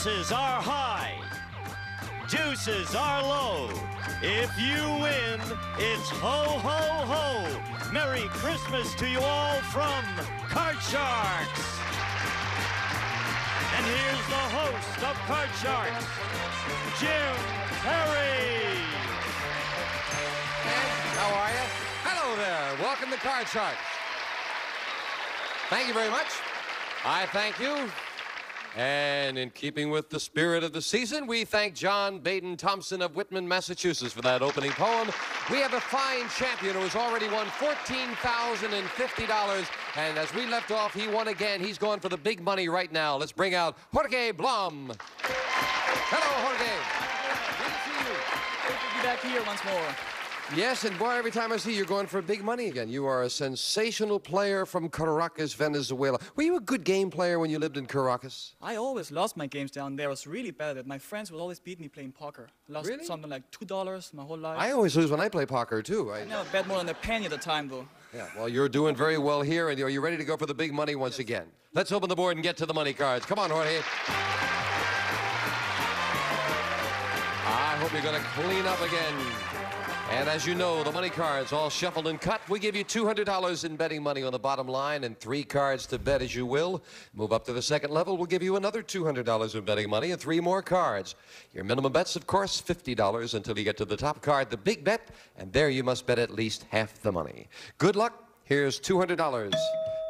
Prices are high. Deuces are low. If you win, it's ho, ho, ho. Merry Christmas to you all from Card Sharks. And here's the host of Card Sharks, Jim Perry. And how are you? Hello there. Welcome to Card Sharks. Thank you very much. I thank you. And in keeping with the spirit of the season, we thank John Baden Thompson of Whitman, Massachusetts for that opening poem. We have a fine champion who has already won $14,050. And as we left off, he won again. He's going for the big money right now. Let's bring out Jorge Blum. Hello, Jorge. Good to see you. Good to be back here once more. Yes, and boy, every time I see you, you're going for big money again. You are a sensational player from Caracas, Venezuela. Were you a good game player when you lived in Caracas? I always lost my games down there. I was really bad at it. My friends would always beat me playing poker. Lost Really? something like $2 my whole life. I always lose when I play poker, too. I never bet more than a penny at a time, though. Yeah, well, you're doing very well here, and are you ready to go for the big money once again? Let's open the board and get to the money cards. Come on, Jorge. I hope you're going to clean up again. And as you know, the money cards all shuffled and cut. We give you $200 in betting money on the bottom line and 3 cards to bet as you will. Move up to the second level, we'll give you another $200 in betting money and 3 more cards. Your minimum bet's, of course, $50 until you get to the top card, the big bet, and there you must bet at least half the money. Good luck. Here's $200.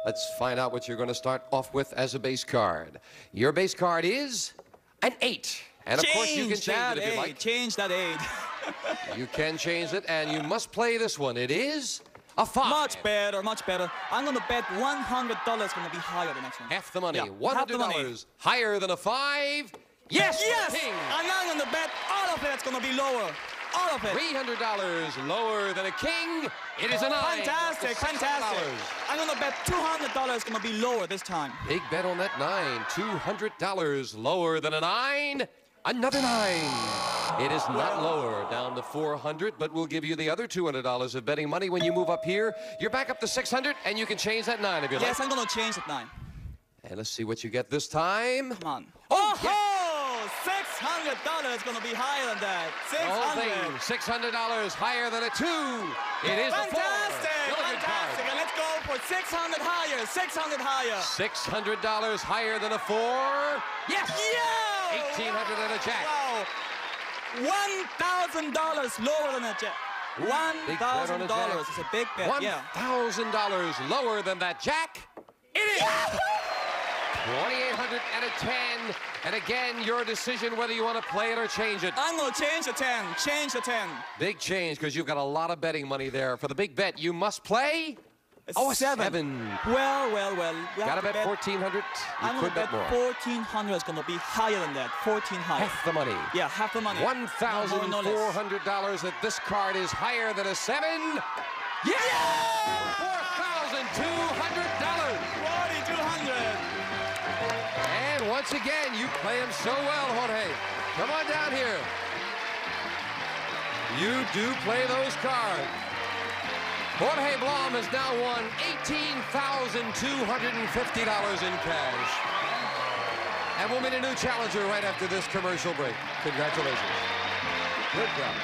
Let's find out what you're going to start off with as a base card. Your base card is an 8. And of course, you can change it if you like. Change that 8. You can change it, and you must play this one. It is a 5. Much better, much better. I'm going to bet $100 going to be higher the next one. Half the money. Yeah, $100 half the money. Higher than a 5. Yes! Yes! King. And I'm going to bet all of it's going to be lower. All of it. $300 lower than a king. It is a 9. Fantastic, fantastic. I'm going to bet $200 going to be lower this time. Big bet on that 9. $200 lower than a 9. Another 9. It is not lower, down to $400, but we'll give you the other $200 of betting money when you move up here. You're back up to $600, and you can change that 9 if you like. Yes, I'm going to change that 9. And let's see what you get this time. Come on. Oh, yes. $600 is going to be higher than that. $600 higher than a 2. It is fantastic, a 4. Fantastic. And let's go for $600 higher. $600 higher. $600 higher than a 4. Yes. Yeah. $1,800 and a jack. Wow. $1,000 lower than a jack. $1,000 is a big bet. Yeah. $1,000 lower than that jack. It is. $2,800 and a 10. And again, your decision whether you want to play it or change it. I'm going to change the 10. Change the 10. Big change, because you've got a lot of betting money there. For the big bet, you must play. Oh, a 7. Well. Gotta bet $1,400. You could bet more. $1,400 is going to be higher than that. 1,400. Half the money. Yeah, half the money. $1,400 that this card is higher than a 7. Yeah! $4,200. $4,200. And once again, you play him so well, Jorge. Come on down here. You do play those cards. Jorge Blum has now won $18,250 in cash. And we'll meet a new challenger right after this commercial break. Congratulations. Good job.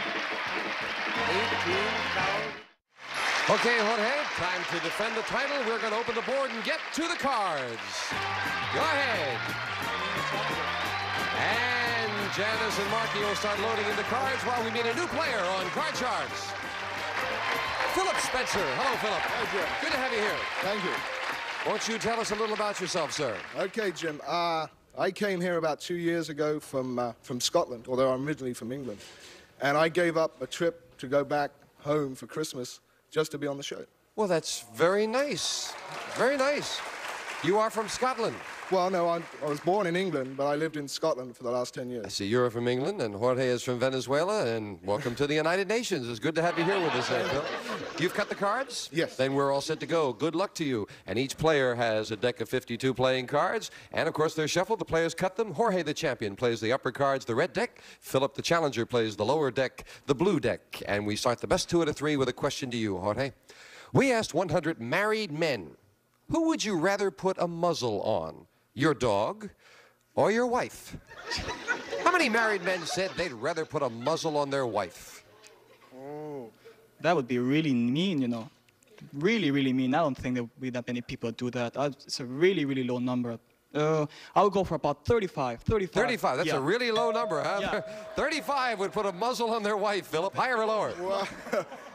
18,000. Okay, Jorge, time to defend the title. We're going to open the board and get to the cards. Go ahead. And Janice and Marky will start loading in the cards while we meet a new player on Card Sharks. Philip Spencer. Hello, Philip. Hi, Jim. Good to have you here. Thank you. Won't you tell us a little about yourself, sir? Okay, Jim. I came here about 2 years ago from Scotland, although I'm originally from England. And I gave up a trip to go back home for Christmas just to be on the show. Well, that's very nice. Very nice. You are from Scotland. Well, no, I was born in England, but I lived in Scotland for the last 10 I years. see you're from England, and Jorge is from Venezuela, and welcome to the United Nations. It's good to have you here with us, Phil. You've cut the cards? Yes. Then we're all set to go. Good luck to you. And each player has a deck of 52 playing cards, and of course they're shuffled. The players cut them. Jorge, the champion, plays the upper cards, the red deck. Philip, the challenger, plays the lower deck, the blue deck. And we start the best 2 out of 3 with a question to you, Jorge. We asked 100 married men, who would you rather put a muzzle on? Your dog, or your wife? How many married men said they'd rather put a muzzle on their wife? Oh, that would be really mean, you know. Really, really mean. I don't think there will be that many people do that. It's a really, really low number. I'll go for about 35. 35, that's yeah. a really low number, huh? Yeah. 35 would put a muzzle on their wife, Philip. Higher or lower? Well,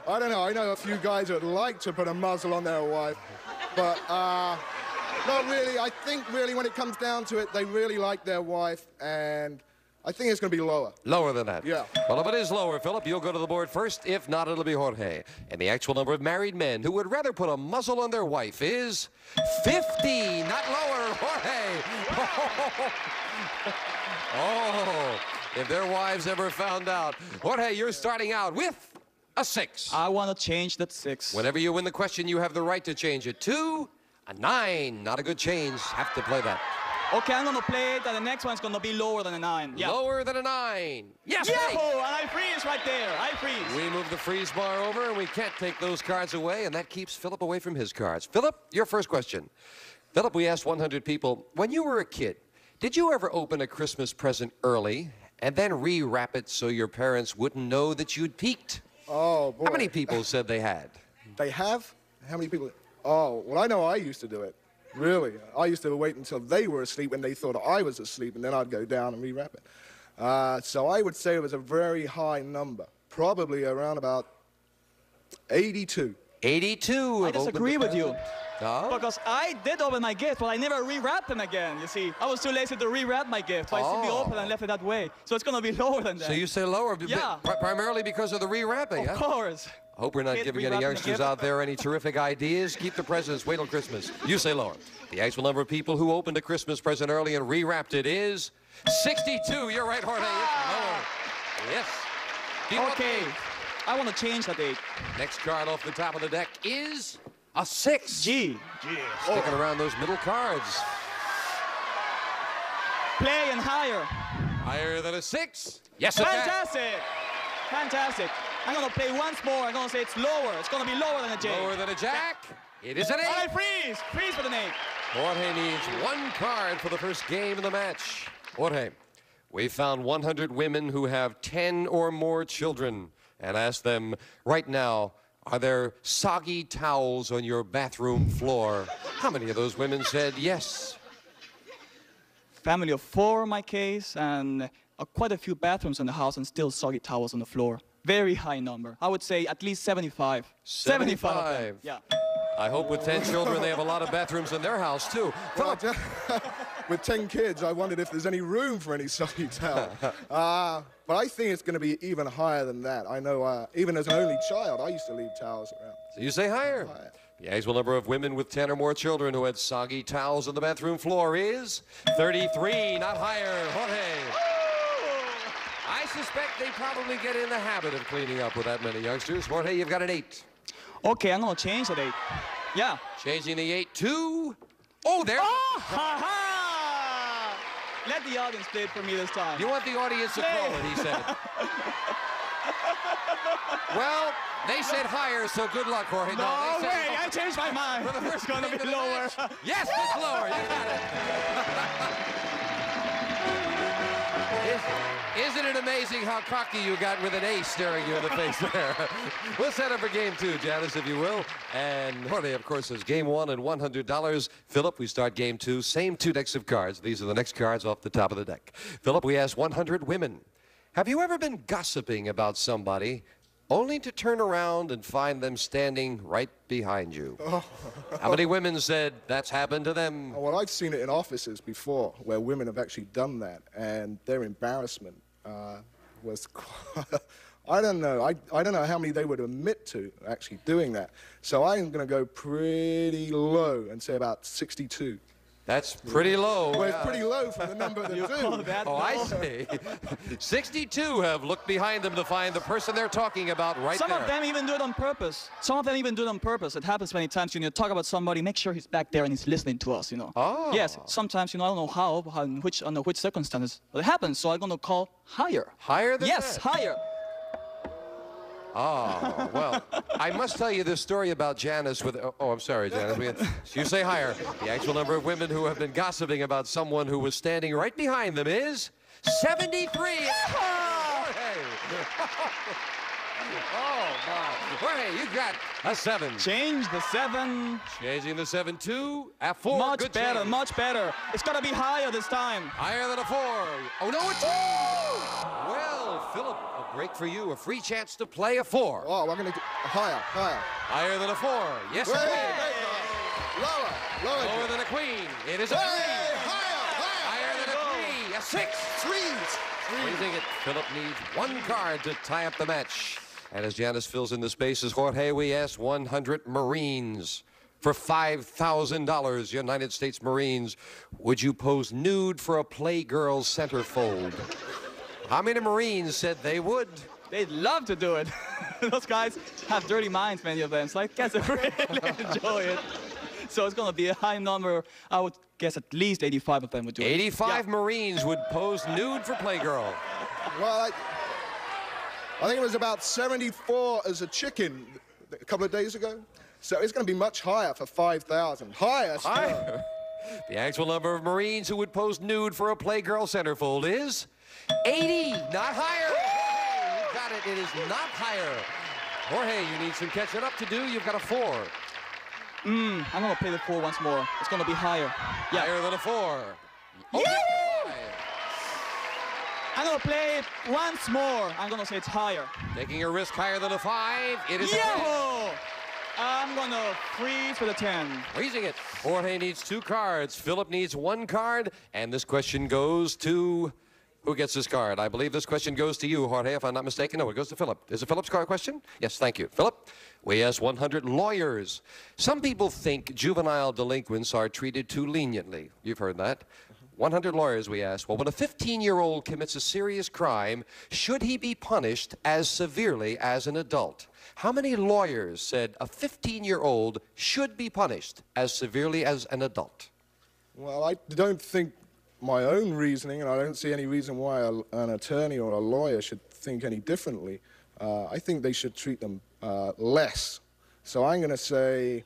I don't know. I know a few guys that would like to put a muzzle on their wife, but not really. I think really when it comes down to it, they really like their wife, and I think it's going to be lower. Lower than that? Yeah. Well, if it is lower, Philip, you'll go to the board first. If not, it'll be Jorge. And the actual number of married men who would rather put a muzzle on their wife is 50. Not lower, Jorge. Oh, if their wives ever found out. Jorge, you're starting out with a 6. I want to change that 6. Whenever you win the question, you have the right to change it to a 9. Not a good change. Have to play that. Okay, I'm gonna play it, and the next one's gonna be lower than a 9. Yeah. Lower than a 9. Yes, Yahoo! And I freeze right there. I freeze. We move the freeze bar over, and we can't take those cards away, and that keeps Philip away from his cards. Philip, your first question. Philip, we asked 100 people, when you were a kid, did you ever open a Christmas present early and then rewrap it so your parents wouldn't know that you'd peeked? Oh, boy. How many people said they had? They have? How many people? Oh, well, I know I used to do it. Really. I used to wait until they were asleep when they thought I was asleep, and then I'd go down and rewrap it. So I would say it was a very high number, probably around about 82. 82. I disagree with you. No? Because I did open my gift, but I never rewrapped them again, you see. I was too lazy to rewrap my gift, so I simply opened and left it that way. So it's going to be lower than that. So you say lower, Yeah. primarily because of the rewrapping, Of huh? course. Hope we're not Kid giving any rewrapping the youngsters gift. out there any terrific ideas. Keep the presents. Wait till Christmas. You say lower. The actual number of people who opened a Christmas present early and rewrapped it is 62. You're right, Jorge. It's lower. Yes. Do you want Okay. the I want to change that 8. next card off the top of the deck is a 6. G. Sticking around those middle cards. Play and higher. Higher than a 6. Yes, it can. Fantastic. Fantastic. I'm going to play once more. I'm going to say it's lower. It's going to be lower than a J. Lower than a jack. It is an 8. I freeze. Freeze for the 8. Jorge needs 1 card for the first game of the match. Jorge, we found 100 women who have 10 or more children and asked them right now, are there soggy towels on your bathroom floor? How many of those women said yes? Family of 4 in my case, and quite a few bathrooms in the house and still soggy towels on the floor. Very high number. I would say at least 75. 75 of them. Yeah. I hope with 10 children they have a lot of bathrooms in their house too. Well, with 10 kids, I wondered if there's any room for any soggy towel. But I think it's going to be even higher than that. I know, even as an only child, I used to leave towels around. So you say higher. Higher. The actual number of women with 10 or more children who had soggy towels on the bathroom floor is 33, not higher. Jorge. I suspect they probably get in the habit of cleaning up with that many youngsters. Jorge, you've got an 8. Okay, I'm going to change that 8. Yeah. Changing the 8 to... Oh, there. Oh, ha-ha! Let the audience play it for me this time. You want the audience to call it, he said. Well, they said higher, so good luck, Jorge. No they said way, I changed my mind. for the first It's going to game be of the lower. match. Yes, it's lower. You got it. Isn't it amazing how cocky you got with an ace staring you in the face there? We'll set up for game 2, Janice, if you will. And Jorge, of course, is game 1 and $100. Philip, we start game 2. Same 2 decks of cards. These are the next cards off the top of the deck. Philip, we asked 100 women. Have you ever been gossiping about somebody only to turn around and find them standing right behind you? How many women said that's happened to them? Well, I've seen it in offices before where women have actually done that, and their embarrassment was quite, I don't know. I don't know how many they would admit to actually doing that. So I'm going to go pretty low and say about 62. That's pretty low. Well, it's pretty low for the number that Call do. that Oh, I low? see. 62 have looked behind them to find the person they're talking about right Some there. of them even do it on purpose. Some of them even do it on purpose. It happens many times. You know, talk about somebody, make sure he's back there and he's listening to us. You know. Oh. Yes. Sometimes, you know, I don't know how under which circumstances, but it happens. So I'm gonna call higher. Higher than Yes, that? higher. Oh, well, I must tell you this story about Janice with... Oh, I'm sorry, Janice. You say higher. The actual number of women who have been gossiping about someone who was standing right behind them is 73. Oh, my. Jorge, you got a 7. Change the 7. Changing the 7 to a 4. Much Good better, change. much better. It's got to be higher this time. Higher than a 4. Oh, no, it's... Well, Philip, a break for you. A free chance to play a 4. Oh, we're going to do higher, higher. Higher than a 4. Yes, a Wait, queen. lower. Lower than a queen. It is a 3. Higher than a 3. A 6. Raising it. Philip needs 1 card to tie up the match. And as Janice fills in the spaces, Jorge, we asked 100 Marines. For $5,000, United States Marines, would you pose nude for a Playgirl centerfold? How many Marines said they would? They'd love to do it. Those guys have dirty minds, many of them, so I guess they really enjoy it. So it's going to be a high number. I would guess at least 85 of them would do it. 85 Marines would pose nude for Playgirl. Well, I think it was about 74 as a chicken a couple of days ago. So it's going to be much higher for 5,000. Higher still. Higher. The actual number of Marines who would pose nude for a Playgirl centerfold is 80, not higher. Hey, you got it. It is not higher. Jorge, you need some catching up to do. You've got a 4. I'm going to play the 4 once more. It's going to be higher. Yeah. Higher than a 4. Oh, Yeah! yeah. I'm going to play it once more. I'm going to say it's higher. Taking a risk higher than a 5. It is a 10. Yahoo! I'm going to freeze for the 10. Freezing it. Jorge needs 2 cards. Philip needs 1 card. And this question goes to... Who gets this card? I believe this question goes to you, Jorge, if I'm not mistaken. No, it goes to Philip. Is it Philip's card question? Yes, thank you. Philip, we asked 100 lawyers. Some people think juvenile delinquents are treated too leniently. You've heard that. 100 lawyers, we asked. Well, when a 15-year-old commits a serious crime, should he be punished as severely as an adult? How many lawyers said a 15-year-old should be punished as severely as an adult? Well, I don't think my own reasoning, and I don't see any reason why an attorney or a lawyer should think any differently. I think they should treat them less. So I'm going to say...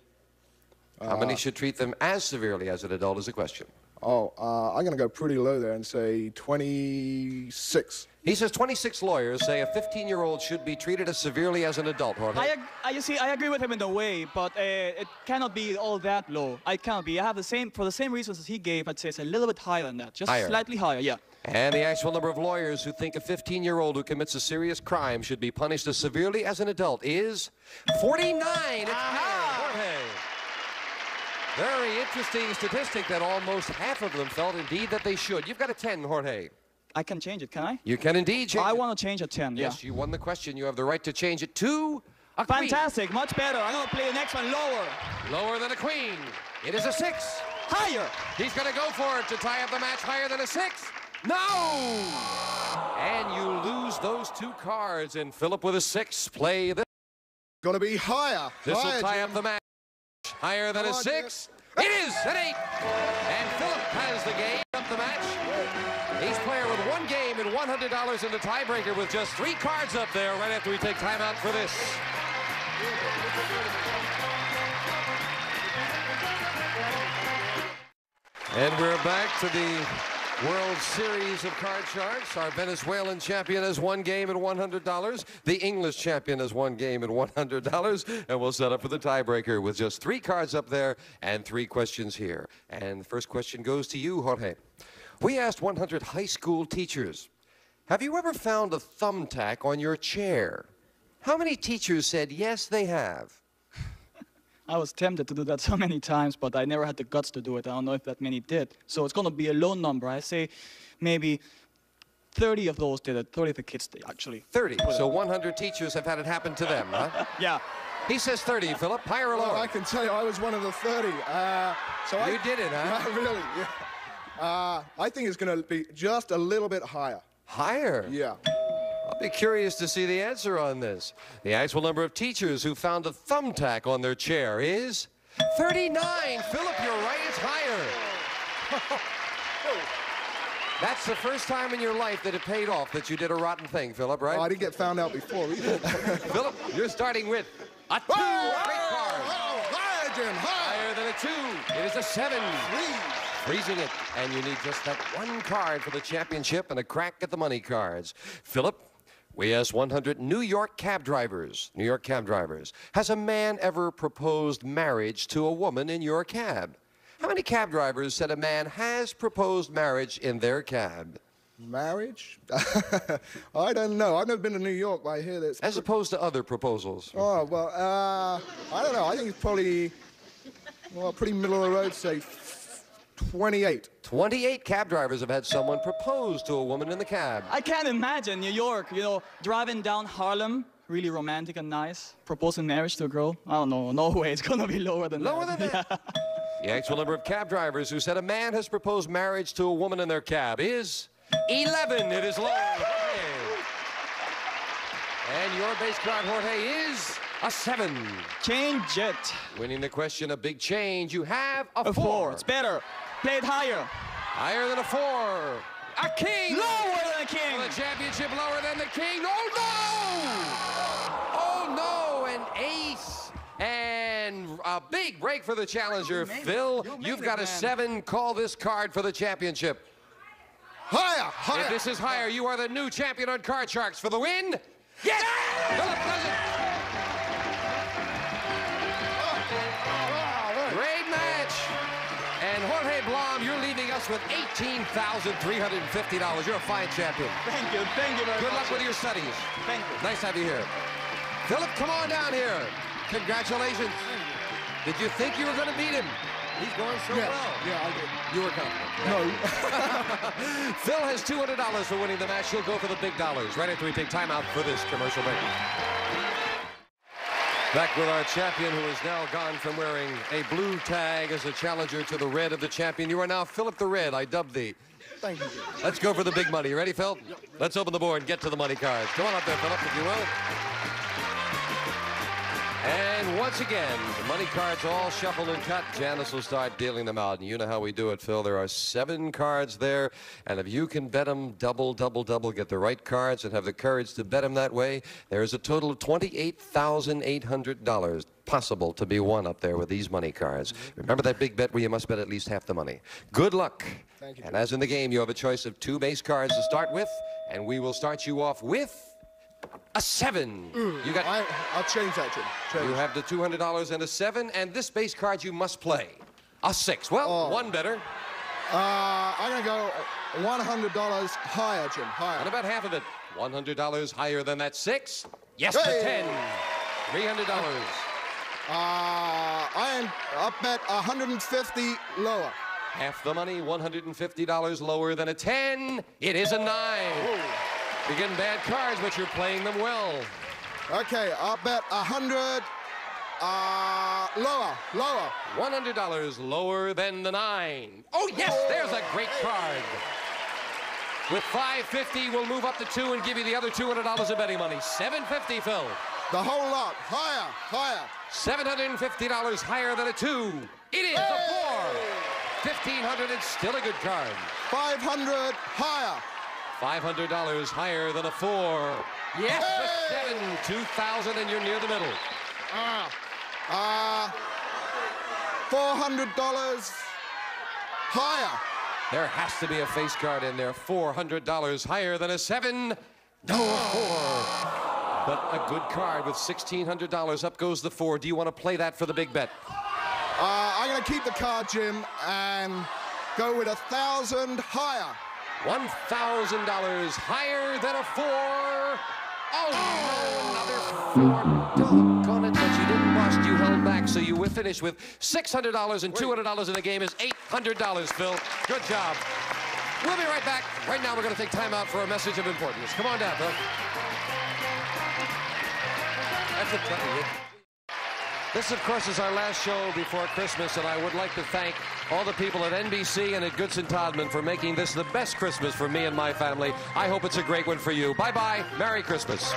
How many should treat them as severely as an adult is a question. I'm going to go pretty low there and say 26. He says 26 lawyers say a 15-year-old should be treated as severely as an adult, Jorge. You see, I agree with him in a way, but it cannot be all that low. I cannot be. I have the same, for the same reasons as he gave, I'd say it's a little bit higher than that. Just Higher. Slightly higher, yeah. And the actual number of lawyers who think a 15-year-old who commits a serious crime should be punished as severely as an adult is 49. It's higher, Jorge. Very interesting statistic that almost half of them felt indeed that they should. You've got a 10, Jorge. I can change it, can I? You can indeed change I it. want to change a 10, yeah. Yes, you won the question. You have the right to change it to a queen. Fantastic, much better. I'm going to play the next one lower. Lower than a queen. It is a 6. Higher. He's going to go for it to tie up the match higher than a 6. No! And you lose those 2 cards. And Philip with a 6. Play this. Going to be higher. This will Higher, tie Jim. up the match. Higher than a Come on, 6. It is an 8. And Philip has the game up the match. He's player with 1 game and $100 in the tiebreaker with just 3 cards up there right after we take time out for this. And we're back to the World Series of Card Sharks. Our Venezuelan champion has 1 game and $100. The English champion has 1 game and $100. And we'll set up for the tiebreaker with just 3 cards up there and 3 questions here. And the first question goes to you, Jorge. We asked 100 high school teachers, have you ever found a thumbtack on your chair? How many teachers said yes, they have? I was tempted to do that so many times, but I never had the guts to do it. I don't know if that many did. So it's going to be a low number. I say maybe 30 of those did it. 30 of the kids did, actually. 30. So 100 teachers have had it happen to them, huh? Yeah. He says 30, Philip. Higher or lower? Well, I can tell you, I was one of the 30. You did it, huh? Yeah, really, yeah. I think it's going to be just a little bit higher. Higher? Yeah. I'll be curious to see the answer on this. The actual number of teachers who found a thumbtack on their chair is 39. Philip, you're right, it's higher. That's the first time in your life that it paid off that you did a rotten thing, Philip, right? Oh, I didn't get found out before either. Philip, you're starting with a 2. Great card. Higher, Jim, higher. Higher than a 2. It is a 7. Freezing it. And you need just that one card for the championship and a crack at the money cards. Philip, we asked 100 New York cab drivers. New York cab drivers. Has a man ever proposed marriage to a woman in your cab? How many cab drivers said a man has proposed marriage in their cab? Marriage? I don't know. I've never been to New York, but I hear this. As opposed to other proposals. Oh, well, I don't know. I think it's probably, well, pretty middle of the road, say 28. 28 cab drivers have had someone propose to a woman in the cab. I can't imagine New York, you know, driving down Harlem, really romantic and nice, proposing marriage to a girl. I don't know. No way. It's going to be lower than that. Lower than that? Yeah. The actual number of cab drivers who said a man has proposed marriage to a woman in their cab is 11. It is low. And your base card, Jorge, is a 7. Change it. Winning the question, a big change. You have a 4. 4. It's better. Play it higher. Higher than a 4. A king. Lower than a king. For the championship, lower than the king. Oh, no! Oh, no, an ace. And a big break for the challenger. Phil, you've got a 7. Call this card for the championship. Higher, higher. If this is higher, you are the new champion on Card Sharks for the win. Yes! Philip does it. Great match. And Jorge Blom, you're leaving us with $18,350. You're a fine champion. Thank you. Thank you very much. Good luck with your studies. Thank you. Nice to have you here. Philip, come on down here. Congratulations. Did you think you were going to beat him? He's going so well. Yeah, I did. You were confident. No. Phil has $200 for winning the match. He'll go for the big dollars right after we take time out for this commercial break. Back with our champion, who is now gone from wearing a blue tag as a challenger to the red of the champion. You are now Philip the Red. I dubbed thee. Thank you, Jim. Let's go for the big money. You ready, Phil? Yep. Let's open the board and get to the money cards. Come on up there, Philip, if you will. And once again, the money cards all shuffled and cut. Janice will start dealing them out. And you know how we do it, Phil. There are 7 cards there. And if you can bet them double, get the right cards and have the courage to bet them that way, there is a total of $28,800 possible to be won up there with these money cards. Remember that big bet where you must bet at least half the money. Good luck. Thank you. And as in the game, you have a choice of 2 base cards to start with. And we will start you off with a 7. You got. I'll change that, Jim. Change. You have the $200 and a 7, and this base card you must play. A 6. Well, one better. I'm going to go $100 higher, Jim. Higher. And about half of it. $100 higher than that 6. Yes, Hey! for 10. $300. I'll bet 150 lower. Half the money, $150 lower than a 10. It is a 9. You're getting bad cards, but you're playing them well. Okay, I'll bet 100 lower. $100 lower than the 9. Oh, yes, there's a great card. With $550, we'll move up to 2 and give you the other $200 of betting money. $750, Phil. The whole lot. Higher. $750 higher than a 2. It is a 4. $1,500, it's still a good card. 500 higher. $500 higher than a 4. Yes, a 7. 2,000, and you're near the middle. $400 higher. There has to be a face card in there. $400 higher than a 7. No, a 4. But a good card with $1,600. Up goes the 4. Do you want to play that for the big bet? I'm going to keep the card, Jim, and go with 1,000 higher. $1,000 higher than a 4. Oh, no, another 4. Doggone it, but you didn't bust. You held back, so you will finish with $600, and $200 in the game is $800, Phil. Good job. We'll be right back. Right now, we're going to take time out for a message of importance. Come on down, Phil. That's it. This, of course, is our last show before Christmas, and I would like to thank all the people at NBC and at Goodson Todman for making this the best Christmas for me and my family. I hope it's a great one for you. Bye-bye. Merry Christmas.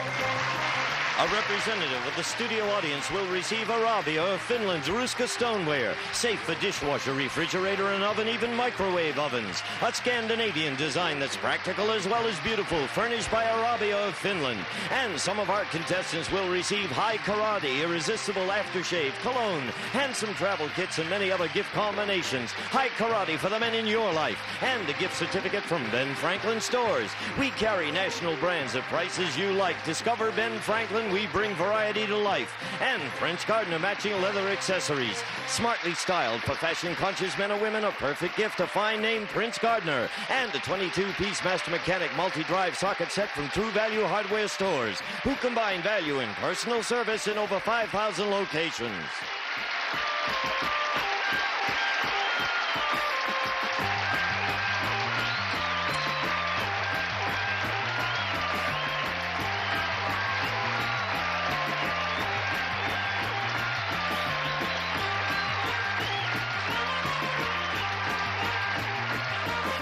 A representative of the studio audience will receive Arabia of Finland's Ruska stoneware, safe for dishwasher, refrigerator, and oven, even microwave ovens. A Scandinavian design that's practical as well as beautiful, furnished by Arabia of Finland. And some of our contestants will receive High Karate, irresistible aftershave, cologne, handsome travel kits, and many other gift combinations. High Karate for the men in your life, and a gift certificate from Ben Franklin Stores. We carry national brands at prices you like. Discover Ben Franklin. We bring variety to life. And Prince Gardner matching leather accessories. Smartly styled for fashion-conscious men or women, a perfect gift. A fine name, Prince Gardner. And a 22-piece Master Mechanic multi-drive socket set from True Value Hardware Stores, who combine value and personal service in over 5,000 locations.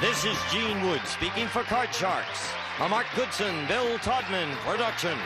This is Gene Wood speaking for Card Sharks. A Mark Goodson, Bill Todman production.